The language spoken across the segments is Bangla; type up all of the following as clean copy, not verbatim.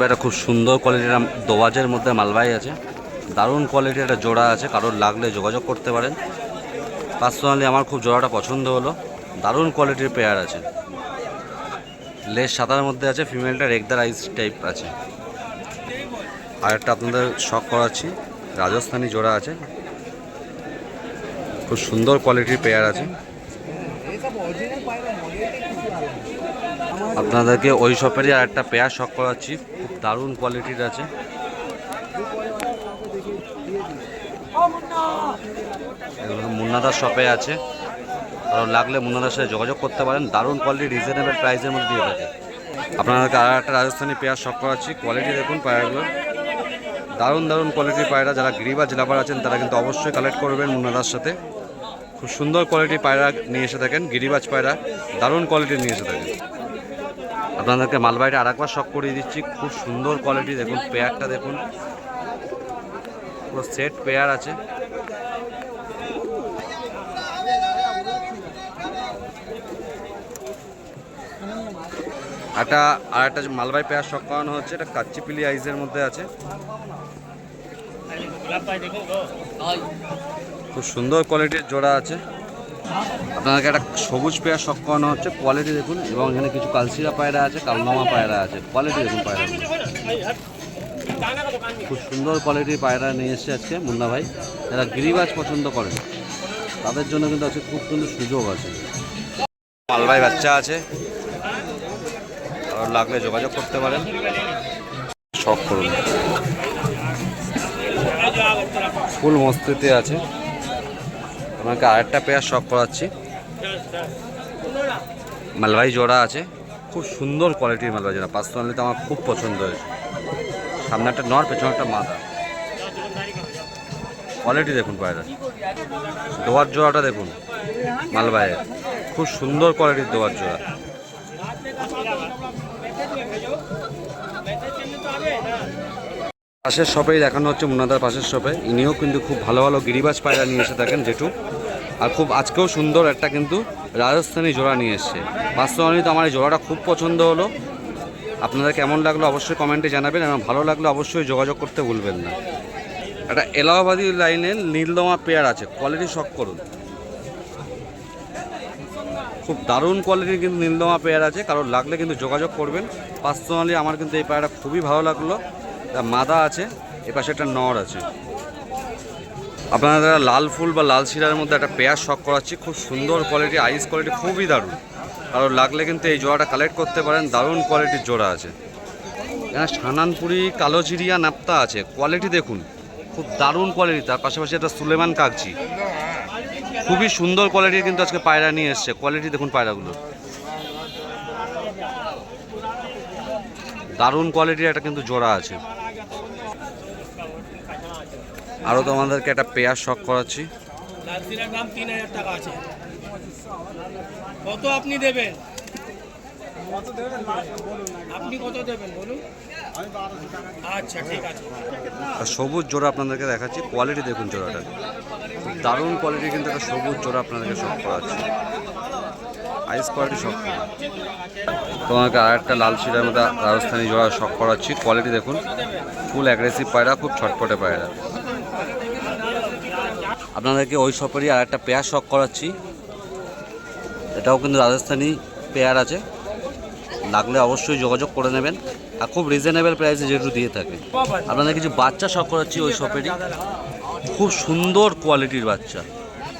শপে একটা খুব সুন্দর কোয়ালিটির দোয়াজের মধ্যে মালবাই আছে, দারুণ কোয়ালিটির একটা জোড়া আছে, কারোর লাগলে যোগাযোগ করতে পারেন। পার্সোনালি আমার খুব জোড়াটা পছন্দ হলো, দারুণ কোয়ালিটির পেয়ার আছে। লেস সাদার মধ্যে আছে, ফিমেলটা রেগদার আইস টাইপ আছে। আর একটা আপনাদের শখ করাচ্ছি, রাজস্থানি জোড়া আছে, খুব সুন্দর কোয়ালিটির পেয়ার আছে। আপনাদেরকে ওই শপেরই আর একটা পেয়ার শখ করাচ্ছি, খুব দারুণ কোয়ালিটির আছে। এগুলো মুন্নাদার শপে আছে, কারণ লাগলে মুন্নাদার সাথে যোগাযোগ করতে পারেন। দারুণ কোয়ালিটি, রিজনেবল প্রাইসের মধ্যে দিয়ে থাকে। আপনাদেরকে আর একটা রাজস্থানি পেয়ার শখ করাচ্ছি, কোয়ালিটি দেখুন পায়রাগুলো, দারুণ দারুণ কোয়ালিটির পায়রা। যারা গিরিবাজ লাভার আছেন তারা কিন্তু অবশ্যই কালেক্ট করবেন মুন্নাদার সাথে। খুব সুন্দর কোয়ালিটির পায়রা নিয়ে এসে থাকেন, গিরিবাজ পায়রা দারুণ কোয়ালিটির নিয়ে এসে থাকেন। আপনাদেরকে মালবাইটা আর একবার শখ করিয়ে দিচ্ছি, খুব সুন্দর কোয়ালিটি দেখুন। পেয়ারটা দেখুন, পুরো সেট পেয়ার আছে। আর একটা মালবাই পেয়ার শখ করানো হচ্ছে, এটা কাচ্চিপিলি আইসের মধ্যে আছে, খুব সুন্দর কোয়ালিটির জোড়া আছে। আপনাদেরকে একটা সবুজ পেয়ার শখ করানো হচ্ছে, কোয়ালিটি দেখুন। এবং এখানে কিছু কালসিরা পায়রা আছে, কালনামা পায়রা আছে, কোয়ালিটি দেখুন পায়রাগুলো। খুব সুন্দর কোয়ালিটির পায়রা নিয়ে এসছে আজকে মুন্না ভাই। যারা গিরিবাজ পছন্দ করেন তাদের জন্য কিন্তু আজকে খুব সুন্দর সুযোগ আছে। মালবাই বাচ্চা আছে, আর লাগলে যোগাযোগ করতে পারেন, শখ করুন। ফুল মস্তিতে আছে। আপনাকে আরেকটা পেয়ার শখ করাচ্ছি, মালবাই জোড়া আছে, খুব সুন্দর কোয়ালিটির মালবাই জোড়া। পার্সোনালি তো আমার খুব পছন্দ হয়েছে। সামনে একটা নর, পেছনে একটা মাদা, কোয়ালিটি দেখুন পায়রা। দোয়ার জোড়াটা দেখুন মালবাইয়ের, খুব সুন্দর কোয়ালিটির দোয়ার জোড়া। পাশের শপেই দেখানো হচ্ছে মুন্নাদার পাশের শপে। ইনিও কিন্তু খুব ভালো ভালো গিরিবাজ পায়রা নিয়ে এসে থাকেন জেঠু। আর খুব আজকেও সুন্দর একটা কিন্তু রাজস্থানি জোড়া নিয়ে এসছে। পার্সোনালি তো আমার এই জোড়াটা খুব পছন্দ হলো। আপনাদের কেমন লাগলো অবশ্যই কমেন্টে জানাবেন, এবং ভালো লাগলে অবশ্যই যোগাযোগ করতে ভুলবেন না। একটা এলাহাবাদী লাইনের নীলদমা পেয়ার আছে, কোয়ালিটি শখ করুন। খুব দারুণ কোয়ালিটির কিন্তু নীলদমা পেয়ার আছে, কারণ লাগলে কিন্তু যোগাযোগ করবেন। পার্সোনালি আমার কিন্তু এই পেয়ারটা খুবই ভালো লাগলো। মাদা আছে, এপাশে একটা নর আছে। আপনারা লাল ফুল বা লাল শিরার মধ্যে একটা পেয়ার শখ করাচ্ছি, খুব সুন্দর কোয়ালিটি, আইস কোয়ালিটি খুবই দারুণ। কারণ লাগলে কিন্তু এই জোড়াটা কালেক্ট করতে পারেন, দারুণ কোয়ালিটির জোড়া আছে। এখানে সানানপুরি কালোচিরিয়া নাপ্তা আছে, কোয়ালিটি দেখুন খুব দারুণ কোয়ালিটি। তার পাশাপাশি একটা সুলেমান কাগজি, খুবই সুন্দর কোয়ালিটির কিন্তু আজকে পায়রা নিয়ে এসছে। কোয়ালিটি দেখুন পায়রাগুলো, দারুণ কোয়ালিটির একটা কিন্তু জোড়া আছে। আরও তোমাদেরকে একটা পেয়ার শখ করাচ্ছি। দাম 3000 টাকা আছে। কত আপনি দেবেন? আপনি কত দেবেন বলুন? আচ্ছা ঠিক আছে। সবুজ জোড়া আপনাদেরকে দেখাচ্ছি, কোয়ালিটি দেখুন জোড়াটা, দারুণ কোয়ালিটি কিন্তু একটা সবুজ জোড়া আপনাদেরকে শখ করাচ্ছি, আইস কোয়ালিটি শখ করা। তোমাকে আর একটা লাল শিরার মধ্যে রাজস্থানি জোড়া শখ করাচ্ছি, কোয়ালিটি দেখুন, ফুল অ্যাগ্রেসিভ পায়রা, খুব ছটপটে পায়রা। আপনাদেরকে ওই শপেরই আর একটা পেয়ার শখ করাচ্ছি, এটাও কিন্তু রাজস্থানি পেয়ার আছে, লাগলে অবশ্যই যোগাযোগ করে নেবেন। আর খুব রিজনেবল প্রাইসে যেহেতু দিয়ে থাকে। আপনাদের কিছু বাচ্চা শখ করাচ্ছি ওই শপেরই, খুব সুন্দর কোয়ালিটির বাচ্চা।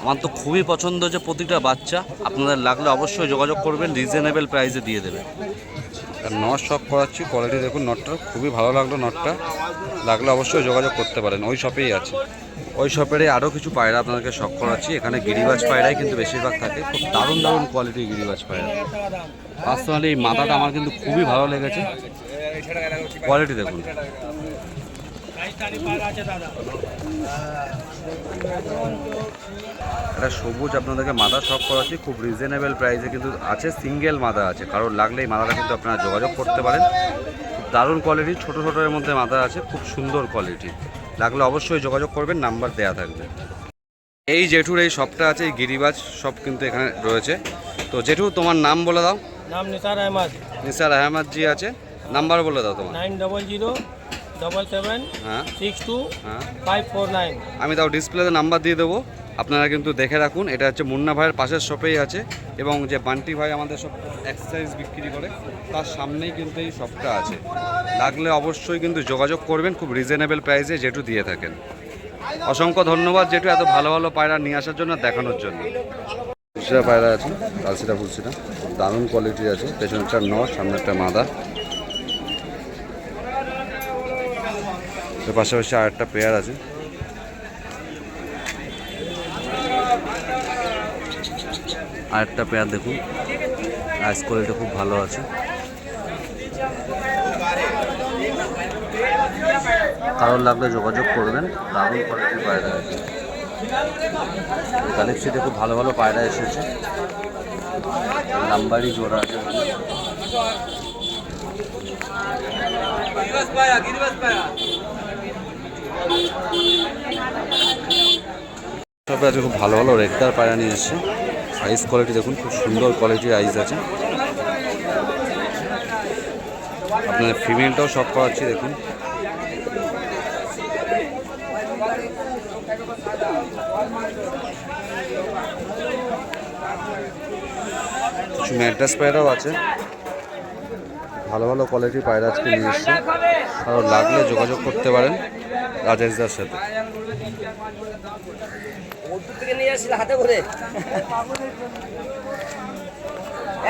আমার তো খুবই পছন্দ হচ্ছে প্রতিটা বাচ্চা। আপনাদের লাগলে অবশ্যই যোগাযোগ করবেন, রিজনেবল প্রাইসে দিয়ে দেবে। আর নট শখ করাচ্ছি, কোয়ালিটি দেখুন নটটা, খুবই ভালো লাগলো নটটা, লাগলে অবশ্যই যোগাযোগ করতে পারেন, ওই শপেই আছে। ওই শপেরে আরও কিছু পায়রা আপনাদেরকে শখ করাচ্ছি। এখানে গিরিবাজ পায়রাই কিন্তু বেশিরভাগ থাকে, খুব দারুণ দারুণ কোয়ালিটির গিরিবাজ পায়রা। পার্সোনালি এই মাথাটা আমার কিন্তু খুবই ভালো লেগেছে, কোয়ালিটি দেখুন। একটা সবুজ আপনাদেরকে মাদা শখ করাচ্ছি, খুব রিজনেবল প্রাইসে কিন্তু আছে, সিঙ্গেল মাদা আছে, কারণ লাগলে এই মাদাটা কিন্তু আপনারা যোগাযোগ করতে পারেন। খুব দারুণ কোয়ালিটি, ছোটো ছোটোর মধ্যে মাদা আছে, খুব সুন্দর কোয়ালিটি, লাগলে অবশ্যই যোগাযোগ করবেন, নাম্বার দেয়া থাকবে। এই জেঠুর এই শপটা আছে, এই গিরিবাজ শপ কিন্তু এখানে রয়েছে। তো জেঠু তোমার নাম বলে দাও। নাম নিসার আহমদ। নিসার আহমদ জি আছে, নাম্বার বলে দাও তোমার। 900 হ্যাঁ 7 হ্যাঁ 549। আমি তাও ডিসপ্লেতে নাম্বার দিয়ে দেবো, আপনারা কিন্তু দেখে রাখুন। এটা হচ্ছে মুন্না ভাইয়ের পাশের শপেই আছে, এবং যে বান্টি ভাই আমাদের সব এক্সারসাইজ বিক্রি করে তার সামনেই কিন্তু এই শপটা আছে। লাগলে অবশ্যই কিন্তু যোগাযোগ করবেন, খুব রিজনেবল প্রাইসে জেঠু দিয়ে থাকেন। অসংখ্য ধন্যবাদ জেঠু এত ভালো ভালো পায়রা নিয়ে আসার জন্য, দেখানোর জন্য। ফুলসিরা পায়রা আছে, কালসিরা ফুলসিরা দারুণ কোয়ালিটির আছে। পেছনেরটা নর, সামনেরটা মাদা। এর পাশাপাশি আর একটা পেয়ার আছে। আরেকটা পেয়ার দেখুন, আইস কোয়ালিটি খুব ভালো আছে। কারোর লাগলে যোগাযোগ করবেন, দারুণ কোয়ালিটির পায়রা আছে। গ্যালাক্সিতে খুব ভালো ভালো পায়রা এসেছে, নাম্বারই জোড়া আছে। সবে আছে খুব ভালো ভালো রেগদার পায়রা নিয়ে এসছে। আইস কোয়ালিটি দেখুন, খুব সুন্দর কোয়ালিটির আইস আছে। আপনাদের ফিমেলটাও শখ করাচ্ছি, দেখুন। কিছু ম্যাড্রাস পায়রাও আছে, ভালো ভালো কোয়ালিটির পায়রা আজকে নিয়ে এসছে। আরও লাগলে যোগাযোগ করতে পারেন রাজেশদার সাথে। হাতে করে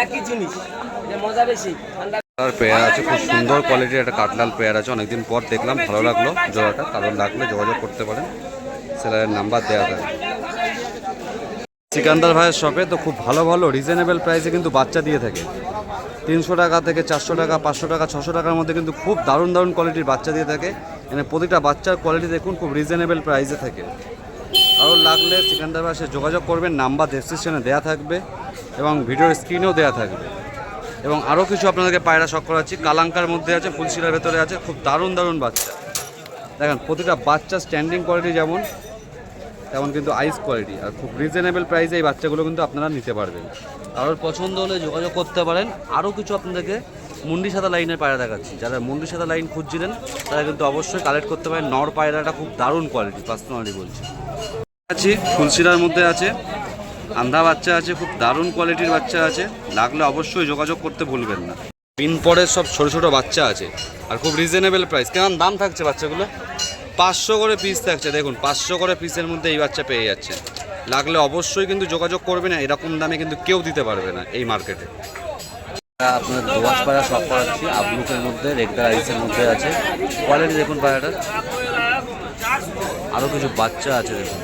একই জিনিস, মজা বেশি। পেয়ার আছে, খুব সুন্দর কোয়ালিটির একটা কাটলাল পেয়ার আছে। অনেকদিন পর দেখলাম, ভালো লাগলো জোড়াটা। কারোর লাগলে যোগাযোগ করতে পারেন, সেলারের নাম্বার দেওয়া থাকে। সিকান্দার ভাইয়ের শপে তো খুব ভালো ভালো রিজনেবল প্রাইসে কিন্তু বাচ্চা দিয়ে থাকে। 300 টাকা থেকে 400 টাকা, 500 টাকা, 600 টাকার মধ্যে কিন্তু খুব দারুণ দারুণ কোয়ালিটির বাচ্চা দিয়ে থাকে। মানে প্রতিটা বাচ্চার কোয়ালিটি দেখুন, খুব রিজনেবল প্রাইসে থাকে। কারোর লাগলে সিকান্দার ভাইয়ের সাথে যোগাযোগ করবেন, নাম্বার ডেসক্রিপশনে দেওয়া থাকবে এবং ভিডিওর স্ক্রিনেও দেওয়া থাকবে। এবং আরও কিছু আপনাদেরকে পায়রা শখ করাচ্ছি। কালাঙ্কার মধ্যে আছে, ফুলশিলার ভেতরে আছে, খুব দারুণ দারুণ বাচ্চা। দেখেন প্রতিটা বাচ্চা স্ট্যান্ডিং কোয়ালিটি যেমন, তেমন কিন্তু আইস কোয়ালিটি, আর খুব রিজনেবল প্রাইসে এই বাচ্চাগুলো কিন্তু আপনারা নিতে পারবেন। কারোর পছন্দ হলে যোগাযোগ করতে পারেন। আরও কিছু আপনাদেরকে মুন্ডি সাদা লাইনের পায়রা দেখাচ্ছি। যারা মুন্ডি সাদা লাইন খুঁজছিলেন তারা কিন্তু অবশ্যই কালেক্ট করতে পারেন। নর পায়রাটা খুব দারুণ কোয়ালিটি, পার্সোনালি বলছি। আছি ফুলশিলার মধ্যে আছে, আন্ধা বাচ্চা আছে, খুব দারুণ কোয়ালিটির বাচ্চা আছে। লাগলে অবশ্যই যোগাযোগ করতে ভুলবেন না। পিন পরের সব ছোটো ছোটো বাচ্চা আছে, আর খুব রিজনেবল প্রাইস। কেমন দাম থাকছে বাচ্চাগুলো? 500 করে পিস থাকছে। দেখুন 500 করে পিসের মধ্যে এই বাচ্চা পেয়ে যাচ্ছে। লাগলে অবশ্যই কিন্তু যোগাযোগ করবে না, এরকম দামে কিন্তু কেউ দিতে পারবে না এই মার্কেটে। আপনার দোয়াশ পায়রা সব পাচ্ছি, আবলুকের মধ্যে, রেগদার আইসের মধ্যে আছে। কোয়ালিটি দেখুন পায়রাটার। আরও কিছু বাচ্চা আছে দেখুন।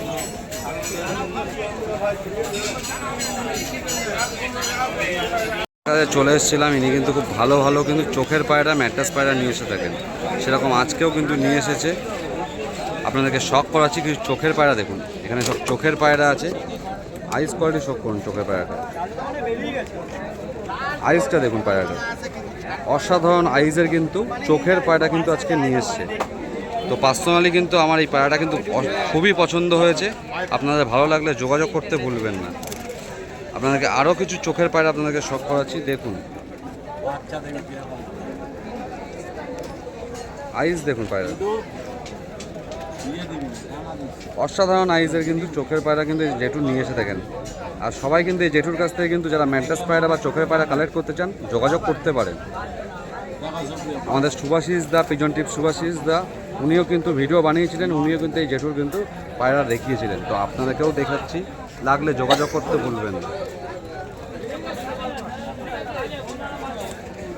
চলে এসেছিলাম, ইনি কিন্তু খুব ভালো ভালো কিন্তু চোখের পায়রা, ম্যাট্রাস পায়রা নিয়ে এসে থাকেন। সেরকম আজকেও কিন্তু নিয়ে এসেছে। আপনাদেরকে শখ করাচ্ছি কিছু চোখের পায়রা দেখুন। এখানে সব চোখের পায়রা আছে। আইস কোয়ালিটি শখ করুন চোখের পায়রাটা। আইসটা দেখুন পায়রাটা, অসাধারণ আইসের কিন্তু চোখের পায়রা কিন্তু আজকে নিয়ে এসছে। তো পার্সোনালি কিন্তু আমার এই পায়রাটা কিন্তু খুবই পছন্দ হয়েছে। আপনাদের ভালো লাগলে যোগাযোগ করতে ভুলবেন না। আপনাদেরকে আরও কিছু চোখের পায়রা আপনাদেরকে শখ করাচ্ছি, দেখুন আইস দেখুন পায়রা, অসাধারণ আইসের কিন্তু চোখের পায়রা কিন্তু জেঠু নিয়ে এসে থাকেন। আর সবাই কিন্তু এই জেঠুর কাছ থেকে কিন্তু যারা ম্যাড্রাস পায়রা বা চোখের পায়রা কালেক্ট করতে চান যোগাযোগ করতে পারেন। আমাদের সুভাষিস দা, পিজন টিপ সুভাষিস দা, উনিও কিন্তু ভিডিও বানিয়েছিলেন, উনিও কিন্তু এই জেঠুর কিন্তু পায়রা দেখিয়েছিলেন। তো আপনাদেরকেও দেখাচ্ছি, লাগলে যোগাযোগ করতে ভুলবেন না।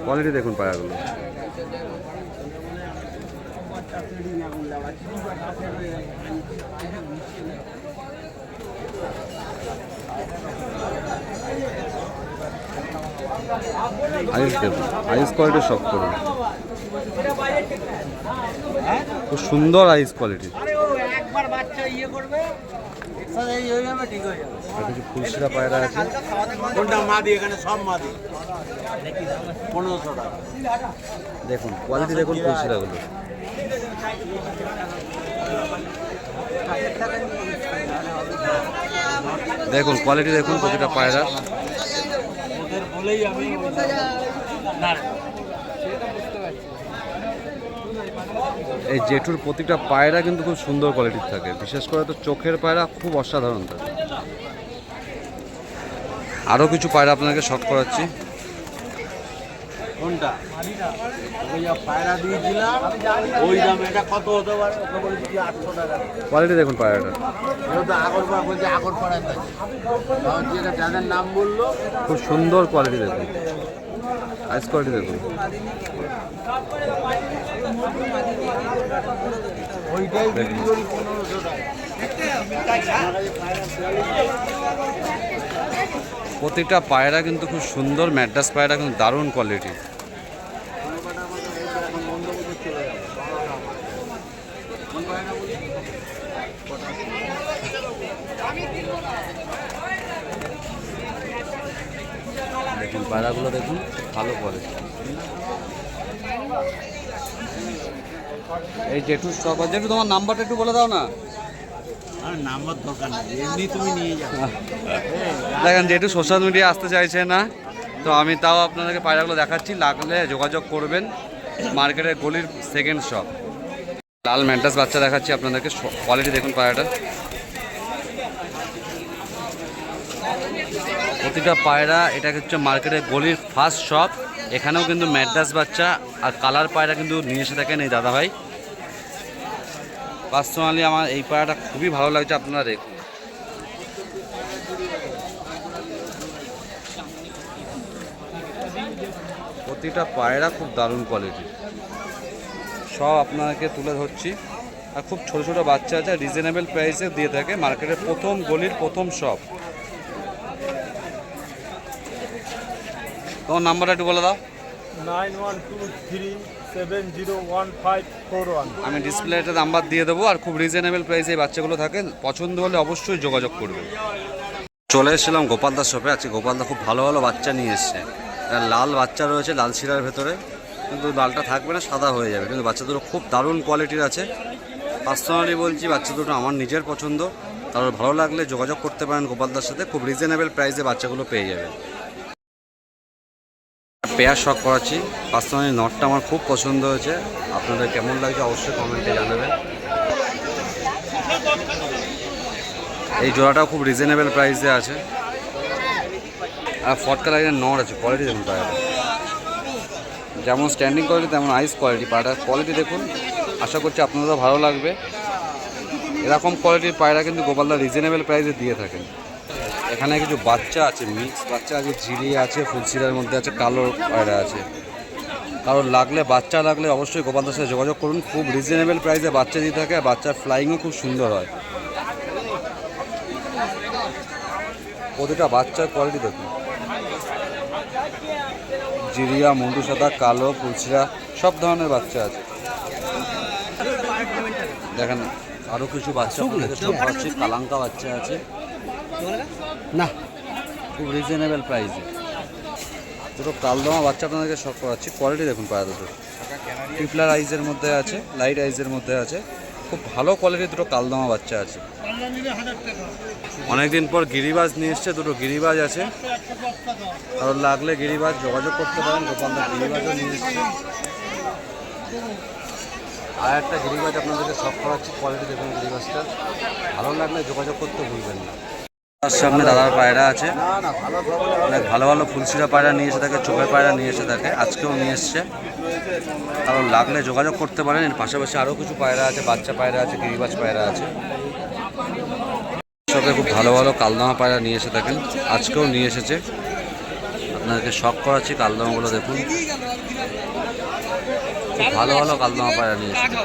কোয়ালিটি দেখুন পায়রাগুলো। আইস দেখুন, আইস কোয়ালিটি সব করুন, খুব সুন্দর আইস কোয়ালিটি। কিছু ফুলশিরা পায়রা আছে, দেখুন কোয়ালিটি দেখুন ফুলশিরাগুলো। দেখুন কোয়ালিটি দেখুন প্রতিটা পায়রা। এই জেঠুর প্রতিটা পায়রা কিন্তু খুব সুন্দর কোয়ালিটির থাকে, বিশেষ করে তো চোখের পায়রা খুব অসাধারণ থাকে। আরও কিছু পায়রা আপনাকে শখ করাচ্ছি। কোনটা ওই যা পায়রা দিয়েছিলাম ওই দাম, এটা কত হতে পারে? 800 টাকা। কোয়ালিটি দেখুন পায়রাটা, এটা তো আগরপাড়া বলছে, আগরপাড়ায় থাকে। যেটা যাদের নাম বললো খুব সুন্দর কোয়ালিটি দেখুন, আইস কোয়ালিটি দেখুন। ওইটাই বিক্রি করি 1500 টাকা। প্রতিটা পায়রা কিন্তু খুব সুন্দর, ম্যাড্রাস পায়রা কিন্তু দারুণ কোয়ালিটি। দেখুন পায়রাগুলো দেখুন, ভালো কোয়ালিটি। এই জেঠু স্টক আছে, জেঠু তোমার নাম্বারটা একটু বলে দাও না। আর নাম্বার দরকার নেই, এমনি তুমি নিয়ে যাও। দেখেন জেঠু সোশ্যাল মিডিয়া আসতে চাইছে না, তো আমি তাও আপনাদেরকে পায়রাগুলো দেখাচ্ছি, লাগলে যোগাযোগ করবেন। মার্কেটের গলির সেকেন্ড শপ। লাল ম্যান্টাস বাচ্চা দেখাচ্ছি আপনাদেরকে, কোয়ালিটি দেখুন পায়রাটা। প্রতিটা পায়রা, এটা হচ্ছে মার্কেটের গলির ফার্স্ট শপ। এখানেও কিন্তু ম্যাড্রাস বাচ্চা আর কালার পায়রা কিন্তু নিয়ে এসে থাকেন এই দাদাভাই। পার্সোনালি আমার এই পায়রাটা খুবই ভালো লাগছে, আপনারা দেখুন। প্রতিটা পায়রা খুব দারুণ কোয়ালিটি, সব আপনাকে তুলে ধরছি। আর খুব ছোট ছোট বাচ্চা আছে, রিজনেবল প্রাইসে দিয়ে থাকে, মার্কেটের প্রথম গলির প্রথম শপ। তোমার নাম্বারটা একটু বলে দাও। 9123701541। আমি ডিসপ্লেতে নাম্বার দিয়ে দেবো, আর খুব রিজনেবল প্রাইসে এই বাচ্চাগুলো থাকে। পছন্দ হলে অবশ্যই যোগাযোগ করবে। চলে এসেছিলাম গোপালদার শপে। আজকে গোপালদা খুব ভালো ভালো বাচ্চা নিয়ে এসছে। লাল বাচ্চা রয়েছে, লাল শিরার ভেতরে, কিন্তু লালটা থাকবে না, সাদা হয়ে যাবে। কিন্তু বাচ্চা দুটো খুব দারুণ কোয়ালিটির আছে। পার্সোনালি বলছি, বাচ্চা দুটো আমার নিজের পছন্দ। তারপর ভালো লাগলে যোগাযোগ করতে পারেন গোপালদার সাথে, খুব রিজনেবল প্রাইসে বাচ্চাগুলো পেয়ে যাবেন। পেয়ার শখ করাচ্ছি। পার্সোনালি নটটা আমার খুব পছন্দ হয়েছে। আপনাদের কেমন লাগছে অবশ্যই কমেন্টে জানাবেন। এই জোড়াটাও খুব রিজনেবল প্রাইসে আছে। আর ফটকা লাইনের নট আছে, কোয়ালিটি দেখুন পায়রাটা, যেমন স্ট্যান্ডিং কোয়ালিটি তেমন আইস কোয়ালিটি। পায়রাটার কোয়ালিটি দেখুন, আশা করছি আপনাদেরও ভালো লাগবে। এরকম কোয়ালিটির পায়রা কিন্তু গোপালদা রিজনেবল প্রাইসে দিয়ে থাকেন। এখানে কিছু বাচ্চা আছে, মিক্স বাচ্চা আছে, ঝিরি আছে, ফুলসিরার মধ্যে আছে, কালো পায়রা আছে। কারণ লাগলে, বাচ্চা লাগলে অবশ্যই গোপালদার সাথে যোগাযোগ করুন। খুব রিজনেবল প্রাইসে বাচ্চা দিয়ে থাকে, আর বাচ্চার ফ্লাইংও খুব সুন্দর হয়। প্রতিটা বাচ্চার কোয়ালিটি দেখুন, জিরিয়া, মুন্ডু সাদা, কালো, ফুলসিরা, সব ধরনের বাচ্চা আছে। দেখেন আরও কিছু বাচ্চা পাচ্ছি, কালাঙ্কা বাচ্চা আছে না, খুব রিজনেবল প্রাইসে। দুটো কালদমা বাচ্চা আপনাদেরকে শখ করাচ্ছি। কোয়ালিটি দেখুন পায়রা দুটো, ট্রিপলার আইজের মধ্যে আছে, লাইট আইজের মধ্যে আছে, খুব ভালো কোয়ালিটির দুটো কালদমা বাচ্চা আছে। অনেকদিন পর গিরিবাজ নিয়ে এসছে, দুটো গিরিবাজ আছে। কারণ লাগলে গিরিবাজ যোগাযোগ করতে পারেন, গোপালদা গিরিবাজও নিয়ে এসছে। আর একটা গিরিবাজ আপনাদেরকে শখ করাচ্ছি, কোয়ালিটি দেখুন গিরিবাজটা, ভালো লাগলে যোগাযোগ করতে ভুলবেন না। তার সামনে দাদার পায়রা আছে, অনেক ভালো ভালো ফুলসিরা পায়রা নিয়ে এসে থাকে, চোখের পায়রা নিয়ে এসে থাকে, আজকেও নিয়ে এসছে। কারণ লাগলে যোগাযোগ করতে পারেন। এর পাশাপাশি আরও কিছু পায়রা আছে, বাচ্চা পায়রা আছে, গিরিবাজ পায়রা আছে। সবে খুব ভালো ভালো কালদমা পায়রা নিয়ে এসে থাকেন, আজকেও নিয়ে এসেছে। আপনাদেরকে শখ করাচ্ছি, কালদমাগুলো দেখুন, খুব ভালো ভালো কালদমা পায়রা নিয়ে এসেছে।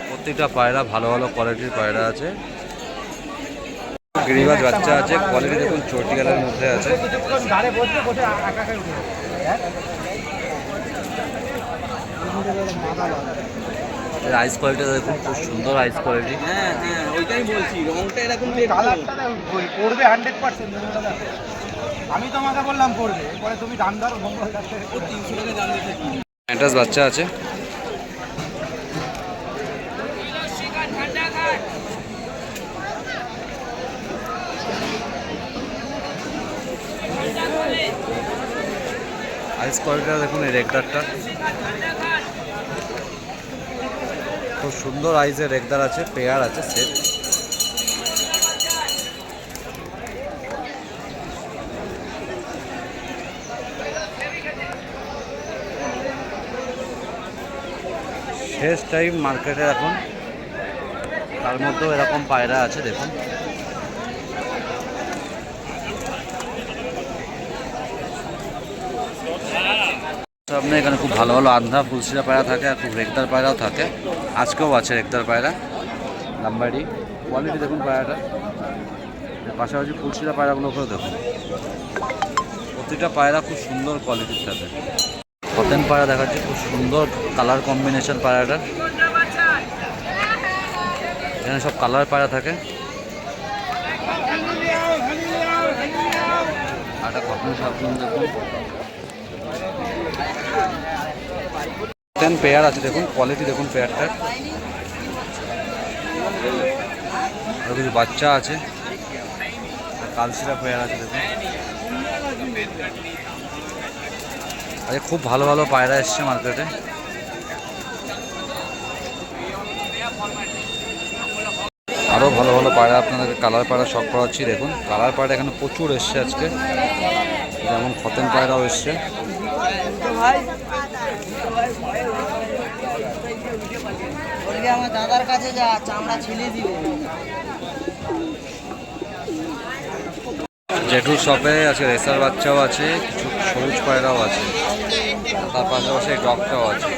প্রত্যেকটা পায়রা ভালো ভালো কোয়ালিটির পায়রা আছে। গিরিবাজ বাচ্চা আছে, কোয়ালিটি দেখুন চটিয়ালের মধ্যে আছে। আইস কোয়ালিটি দেখুন, খুব সুন্দর আইস কোয়ালিটি। হ্যাঁ হ্যাঁ, ওইটাই বলছি, রংটা এরকম পড়বে 100%। আমি তোমাকে বললাম পড়বে, এরপরে তুমি দাম ধরো। 300 টাকা দাম দিতে। ম্যাড্রাস বাচ্চা আছে, আইস কোয়ালিটিটা দেখুন এই রেগদারটা, খুব সুন্দর আইজের রেগদার আছে, পেয়ার আছে সেট। শেষ টাইম মার্কেটে এখন, তার মধ্যেও এরকম পায়রা আছে দেখুন। সামনে এখানে খুব ভালো ভালো আন্ধা ফুলশিরা পায়রা থাকে, আর খুব রেগদার পায়রাও থাকে। আজকেও আছে রেগদার পায়রা, নাম্বারই কোয়ালিটি দেখুন পায়রাটা। পাশাপাশি ফুলশিরা পায়রাগুলোকেও দেখুন, প্রতিটা পায়রা খুব সুন্দর কোয়ালিটির থাকে। কতেন পায়রা দেখাচ্ছে, খুব সুন্দর কালার কম্বিনেশন পায়রাটার। এখানে সব কালার পায়রা থাকে। আর একটা কটন সাবুন দেখুন, পেয়ার আছে দেখুন, কোয়ালিটি দেখুন পেয়ারটার। আর কিছু বাচ্চা আছে, কালশিরা পেয়ার আছে দেখুন। আরে খুব ভালো ভালো পায়রা এসছে মার্কেটে। আরও ভালো ভালো পায়রা আপনাদেরকে কালার পায়রা শখ করাচ্ছি। দেখুন কালার পায়রা এখানে প্রচুর এসছে আজকে, যেমন খতেন পায়রাও এসছে। আমার দাদার কাছে যা চামড়া ছেলে দিবে। জেঠুর শপে আজকে রেসার বাচ্চাও আছে, কিছু সবুজ পায়রাও আছে, তার পাশাপাশি ডগটাও আছে।